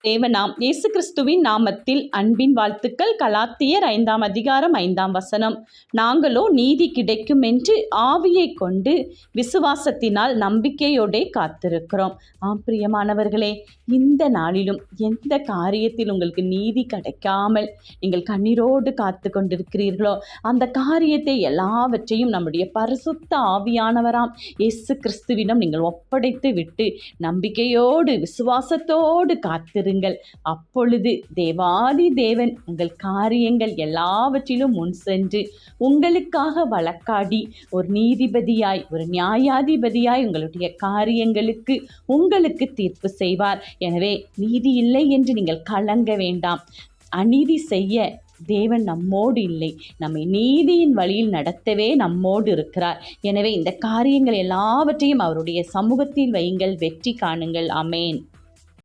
தேவனாம் இயேசு கிறிஸ்துவின் நாமத்தில் அன்பின் வாழ்த்துக்கள். கலாத்தியர் 5ஆம் அதிகாரம் 5ஆம் வசனம். நாங்களோ நீதி கிடைக்கும் என்று ஆவியை கொண்டு விசுவாசத்தினால் நம்பிக்கையோடே காத்திருக்கிறோம். பிரியமானவர்களே, இந்த நாளிலும் எந்த காரியத்தில் உங்களுக்கு நீதி கிடைக்காமல் நீங்கள் கண்ணீரோடு காத்து கொண்டிருக்கிறீர்களோ அந்த காரியத்தை எல்லாவற்றையும் நம்முடைய பரிசுத்த ஆவியானவராம் இயேசு கிறிஸ்துவிடம் நீங்கள் ஒப்படைத்து விட்டு நம்பிக்கையோடு விசுவாசத்தோடு காத்திருங்கள். அப்பொழுது தேவாதி தேவன் உங்கள் காரியங்கள் எல்லாவற்றிலும் முன் சென்று உங்களுக்காக வழக்காடி ஒரு நீதிபதியாய் ஒரு நியாயாதிபதியாய் உங்களுடைய காரியங்களுக்கு உங்களுக்கு தீர்ப்பு செய்வார். எனவே நீதி இல்லை என்று நீங்கள் கலங்க வேண்டாம். அநீதி செய்ய தேவன் நம்மோடு இல்லை, நம்மை நீதியின் வழியில் நடத்தவே நம்மோடு இருக்கிறார். எனவே இந்த காரியங்கள் எல்லாவற்றையும் அவருடைய சமூகத்தில் வையுங்கள், வெற்றி காணுங்கள். ஆமென்.